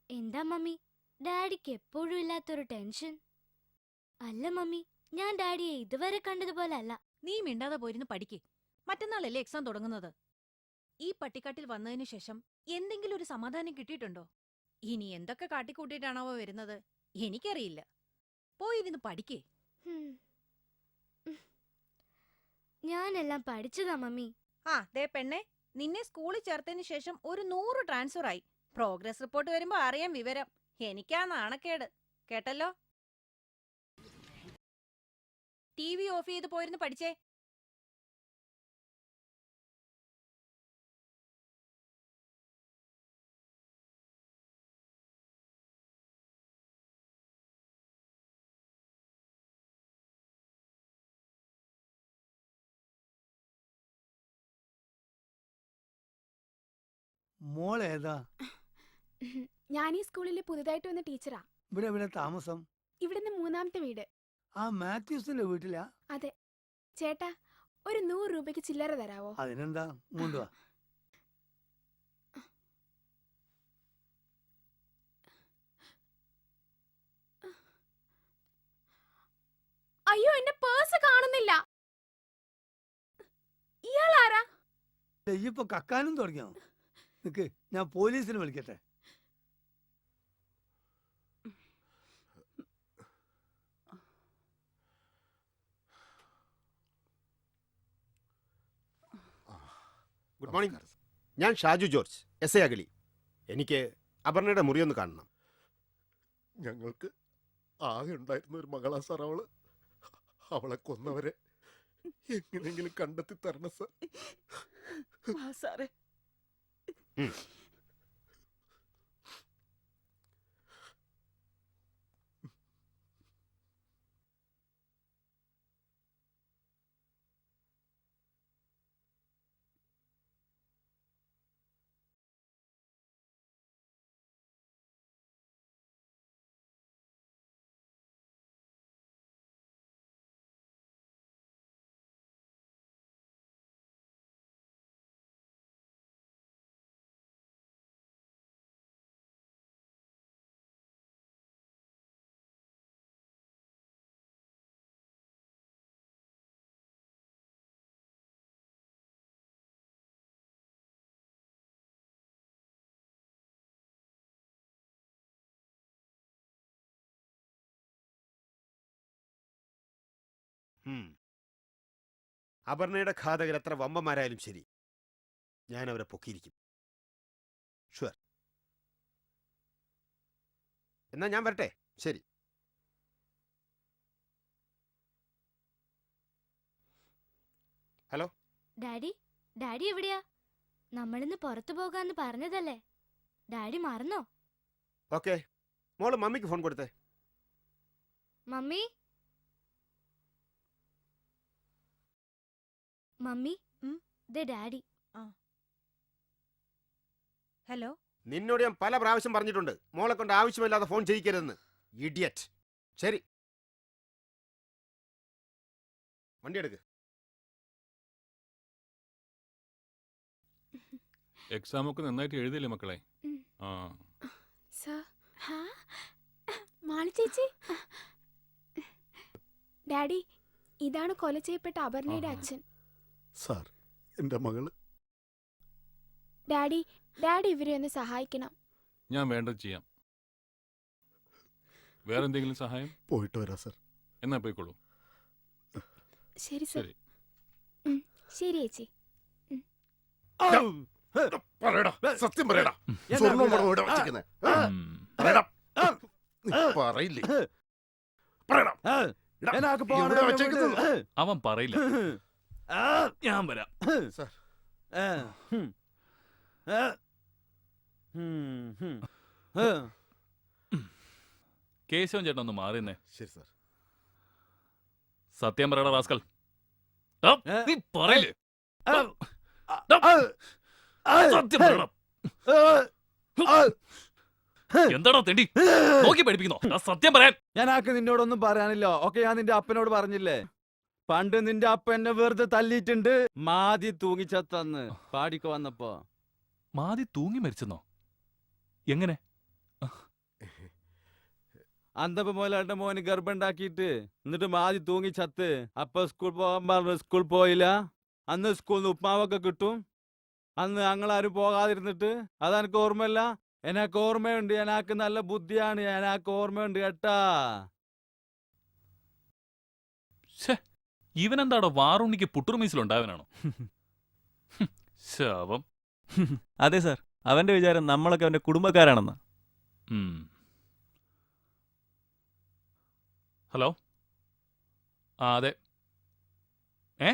എന്താ മമ്മി, ഡാഡിക്ക് എപ്പോഴും ഇല്ലാത്തൊരു ടെൻഷൻ? അല്ല മമ്മി, ഞാൻ ഡാഡിയെ ഇതുവരെ കണ്ടതുപോലെ അല്ല. നീ മിണ്ടാതെ പോയിരുന്ന് പഠിക്ക്. മറ്റന്നാളല്ലേ എക്സാം തുടങ്ങുന്നത്. ഈ പട്ടിക്കാട്ടിൽ വന്നതിന് ശേഷം എന്തെങ്കിലും ഒരു സമാധാനം കിട്ടിയിട്ടുണ്ടോ? ഇനി എന്തൊക്കെ കാട്ടിക്കൂട്ടിയിട്ടാണാവോ വരുന്നത്, എനിക്കറിയില്ല. പോയിരുന്ന് പഠിക്കേ. ഞാനെല്ലാം പഠിച്ചതാ മമ്മി. ദേ പെണ്ണെ, നിന്നെ സ്കൂളിൽ ചേർത്തതിന് ശേഷം ഒരു 100 ട്രാൻസ്ഫർ ആയി. പ്രോഗ്രസ് റിപ്പോർട്ട് വരുമ്പോ അറിയാം വിവരം. എനിക്കാ നാണക്കേട്, കേട്ടല്ലോ. TV ഓഫ് ചെയ്ത് പോയിരുന്ന് പഠിച്ചേ. മോളേതാ? ഞാൻ ഈ സ്കൂളിലെ പുതുതായിട്ട് വന്ന ടീച്ചറാ. ഇവിടെ ഇവിടെ താമസം? ഇവിടുന്ന് 3ാമത്തെ വീട്. ആ മാത്യൂസിന്റെ വീട്ടിലാ? അതെ. ചേട്ടാ, ഒരു 100 രൂപയ്ക്ക് ചില്ലറ തരാവോ? അതിനെന്താ, കൊണ്ടുവാ. അയ്യോ, എന്റെ പേഴ്സ് കാണുന്നില്ല. ഇയാളാരാ? ഇപ്പൊ കക്കാനും തുടങ്ങിയോ? നിക്ക്, ഞാൻ പോലീസിനെ വിളിക്കട്ടെ. Good morning. ഞാൻ Shaju George, S I Agali. എനിക്ക് അപർണയുടെ മുറിയൊന്ന് കാണണം. ഞങ്ങൾക്ക് ആകെ ഉണ്ടായിരുന്ന ഒരു മകളാ സാർ അവള്. അവളെ കൊന്നവരെ എങ്ങനെയെങ്കിലും കണ്ടെത്തി തരണം സാർ. സാറേ, അപർണയുടെ ഘാതകർ എത്ര വമ്പന്മാരായാലും ശരി, ഞാൻ അവരെ പൊക്കിയിരിക്കും. ഷുവർ. എന്നാ ഞാൻ വരട്ടെ. ശരി. ഹലോ ഡാഡി, ഡാഡി എവിടെയാ? നമ്മളിന്ന് പുറത്തു പോകാന്ന് പറഞ്ഞതല്ലേ? ഡാഡി മറന്നോ? ഓക്കെ, മോള് മമ്മിക്ക് ഫോൺ കൊടുത്തേ. മമ്മി, മമ്മി, ദേ ഡാഡി. ഹലോ. നിന്നോട് ഞാൻ പല പ്രാവശ്യം പറഞ്ഞിട്ടുണ്ട്, മോളെ കൊണ്ട് ആവശ്യമില്ലാതെ ഫോൺ ചെയ്യിക്കരുതെന്ന്. ഇഡിയറ്റ്. ശരി, വണ്ടി എടുക്ക്. എക്സാം ഒക്കെ നന്നായിട്ട് എഴുതിയില്ലേ മക്കളെ? ആ മാളി ചേച്ചി, ഡാഡി, ഇതാണ് കൊല ചെയ്യപ്പെട്ട അപർണയുടെ അച്ഛൻ. സാർ, എന്റെ മകള്. ഡാഡി, ഡാഡി ഇവരെ ഒന്ന് സഹായിക്കണം. ഞാൻ വേണ്ടത് ചെയ്യാം. വേറെ എന്തെങ്കിലും സഹായം? പോയിട്ട് വരാം സാർ. എന്നാ പോയിക്കോളൂ. ശരി സർ. ശരി. ശരി ചേച്ചി. പറയടാ, സത്യം പറയടാ. സ്വർണ്ണം പണം എവിടെ വെച്ചിരിക്കുന്നെ? പറയടാ. പറയില്ലേ? പറയടാ. എവിടെ വെച്ചേക്കുന്നത്? അവൻ പറയില്ല. ഞാൻ വരാം. സാർ, കേശവൻ ചേട്ടൻ ഒന്ന് മാറിയെന്നേ. ശരി സാർ. സത്യം പറയടാ റാസ്കൽ. നീ പറയില്ലേ? സത്യം പറയണം. എന്താടാ തെണ്ടി നോക്കി പഠിപ്പിക്കുന്നോ? സത്യം പറയാൻ. ഞാൻ ആക്ക് നിന്നോടൊന്നും പറയാനില്ല. ഓക്കെ, ഞാൻ നിന്റെ അപ്പനോട് പറഞ്ഞില്ലേ? പണ്ട് നിന്റെ അപ്പ എന്നെ വെറുതെ തല്ലിയിട്ടുണ്ട്. മാതി തൂങ്ങിച്ചത്തന്ന് പാടിക്ക് വന്നപ്പോ. മാതി തൂങ്ങി മരിച്ചെന്നോ? എങ്ങനെ? അന്തപ്പ മോലാന്റെ മോന് ഗർഭമുണ്ടാക്കിയിട്ട് എന്നിട്ട് മാതി തൂങ്ങിച്ചത്ത്. അപ്പൊ സ്കൂൾ പോകാൻ പറഞ്ഞു, സ്കൂൾ പോയില്ല. അന്ന് സ്കൂളിൽ നിന്ന് ഉപ്മാവൊക്കെ കിട്ടും. അന്ന് ഞങ്ങളാരും പോകാതിരുന്നിട്ട് അതെനിക്ക് ഓർമ്മയില്ല. എനക്ക് ഓർമ്മയുണ്ട്, എനക്ക് നല്ല ബുദ്ധിയാണ്, എനക്ക് ഓർമ്മയുണ്ട് കേട്ടാ. ഇവനെന്താടോ വാറുണ്ണിക്ക് പുട്ടുറുമീസിലുണ്ടാവനാണോ? ശാപം. അതെ സാർ, അവന്റെ വിചാരം നമ്മളൊക്കെ അവന്റെ കുടുംബക്കാരാണെന്ന്. ഉം. ഹലോ, ആ അതെ. ഏ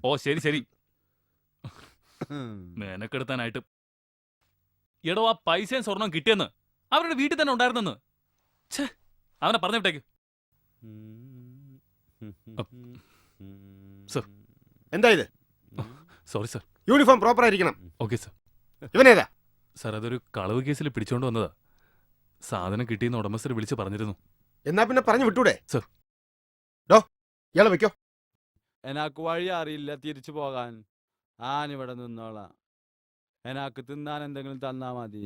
ഓ ശരി ശരി. മേനക്കെടുത്താനായിട്ട്. എടോ, ആ പൈസയും സ്വർണം കിട്ടിയെന്ന് അവരുടെ വീട്ടിൽ തന്നെ ഉണ്ടായിരുന്നെന്ന്. ഛേ, അവനെ പറഞ്ഞു വിട്ടേക്ക്. സർ. എന്താ ഇത്? Sorry sir. യൂണിഫോം പ്രോപ്പർ ആയിരിക്കണം. Okay sir. ഇവനേതാ? സർ, അതൊരു കളവ് കേസിൽ പിടിച്ചോണ്ട് വന്നതാ. സാധനം കിട്ടിയെന്ന് ഉടമസ്ഥർ വിളിച്ച് പറഞ്ഞിരുന്നു. എന്നാ പിന്നെ പറഞ്ഞു വിട്ടൂടെ? സർ. ഡോ, ഇയാളെ വെക്കോ. എനക്ക് വഴി അറിയില്ല തിരിച്ചു പോകാൻ. ആനിവിടെ നിന്നോളാം. എനക്ക് തിന്നാൻ എന്തെങ്കിലും തന്നാ മതി.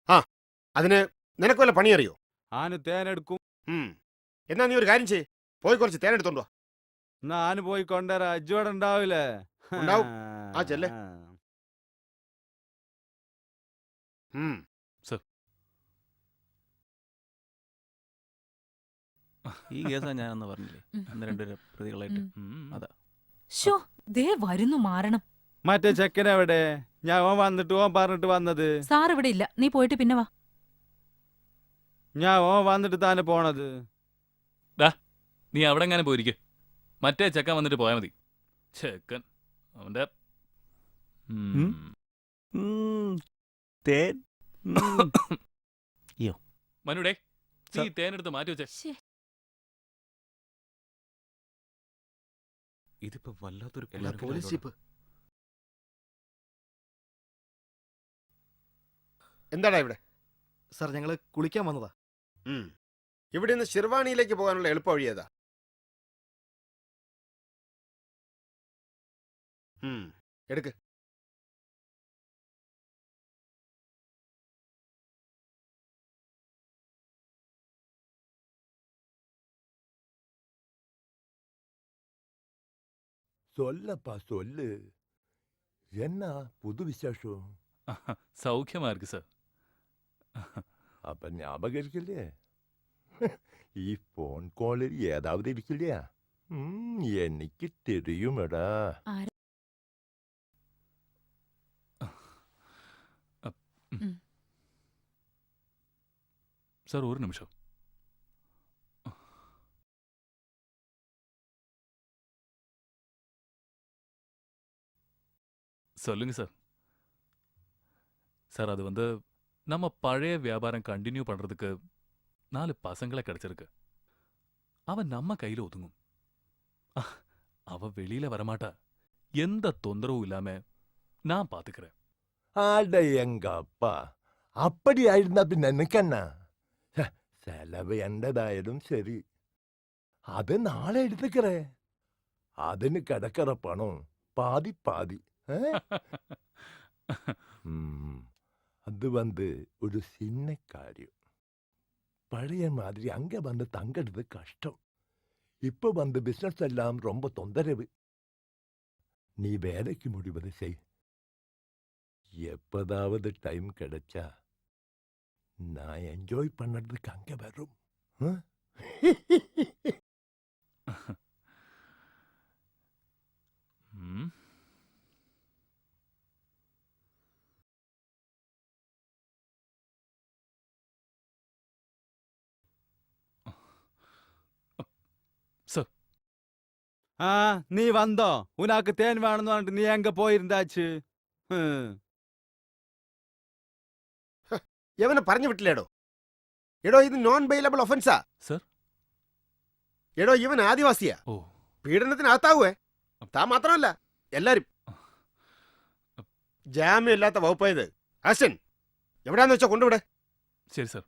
ആ, അതിന് നിനക്ക് വല്ല പണി അറിയോ? ആന് തേനെടുക്കും. എന്നാ നീ ഒരു കാര്യം ചെയ്യ്, പോയി കുറച്ച് തേനെടുത്തോണ്ടോ. എന്നാ ആന് പോയി കൊണ്ടുവരാ. അജ്ജോടെ ഉണ്ടാവില്ലേ? ഉണ്ടാവും. ആ, ചെല്ല്. ഈ കേസാ ഞാനെന്ന് പറഞ്ഞില്ലേ, അന്ന് രണ്ടുപേരെ പ്രതികളായിട്ട്. അതാ. ഷോ, ദേ വരുന്നു മാറണം. മറ്റേ ചെക്കനെവിടെ? ഞാൻ ഓൻ വന്നിട്ട് ഓൻ പറഞ്ഞിട്ട് വന്നത്. സാർ ഇവിടെ ഇല്ല, നീ പോയിട്ട് പിന്നെ വാ. ഞാൻ ഓൻ വന്നിട്ട് താനെ പോണത്. നീ അവിടെ എങ്ങനെ പോയിരിക്കെ. മറ്റേ ചെക്കൻ വന്നിട്ട് പോയാൽ മതി. ചെക്കൻ അവന്റെ തേൻ. മനുടേ, നീ തേനെടുത്ത് മാറ്റി വെച്ചേ. ശ്ശേ. ഇതിപ്പോ വല്ലാത്തൊരു പോലീസ് ജീപ്പ്. എന്താടാ ഇവിടെ? സാർ, ഞങ്ങള് കുളിക്കാൻ വന്നതാ. ഇവിടെ നിന്ന് ശിർവാണിയിലേക്ക് പോകാനുള്ള എളുപ്പ വഴി ഏതാ? എടുക്ക്. சொல்லப்பா சொல்லு. என்ன புது விசேஷம்? സൗഖ്യമാ இருக்கு സർ. அப்ப ஞாபகம் இருக்குல்லையே? ഈ ഫോൺ കോളിൽ ഏതാവത് ഇരിക്കില്ല? എനിക്ക് தெரியுமடா. സർ, ഒരു നിമിഷം. சொல்லுங்க சார். சார், அது வந்து நம்ம பழைய வியாபாரம் கண்டினியூ பண்றதுக்கு 4 பசங்களை கிடைச்சிருக்கு. அவன் நம்ம கையில ஒதுங்கும். அவ வெளியில வரமாட்டா. எந்த தொந்தரவும் இல்லாம நான் பாத்துக்கிறேன். அட எங்க அப்பா, அப்படி ஆயிருந்தா பின்ன நினைக்கண்ணா. செலவு எண்டதாயிடும் சரி, அது நாளை எடுத்துக்கிறேன். അതിന് കിടക്കറ പണം പാതി പാതി. அது வந்து ஒரு சின்ன காரியம். பழைய மாதிரி அங்க வந்து தங்கிறது கஷ்டம். இப்ப வந்து பிசினஸ் எல்லாம் ரொம்ப தொந்தரவு. நீ வேலைக்கு முடிவது செய். எப்பதாவது டைம் கிடைச்சா நான் என்ஜாய் பண்ணறதுக்கு அங்க வரும். സർ. ആ, നീ വന്നോ? ഉനാക്ക് തേൻ വേണമെന്ന് പറഞ്ഞിട്ട് നീ എങ്ക പോയിരുന്നാച്ച്? എവനെ പറഞ്ഞു വിട്ടില്ലേടോ? എടോ, ഇത് നോൺ ബെയിലബിൾ ഒഫൻസാ. സർ. എടോ, ഇവൻ ആദിവാസിയാ. ഓ. പീഡനത്തിനകത്താവേ. താൻ മാത്രമല്ല, എല്ലാരും. ജാമ്യം ഇല്ലാത്ത വകുപ്പായത്. ആശൻ, എവിടാന്ന് വെച്ചാ കൊണ്ടുവിടെ. ശരി സർ.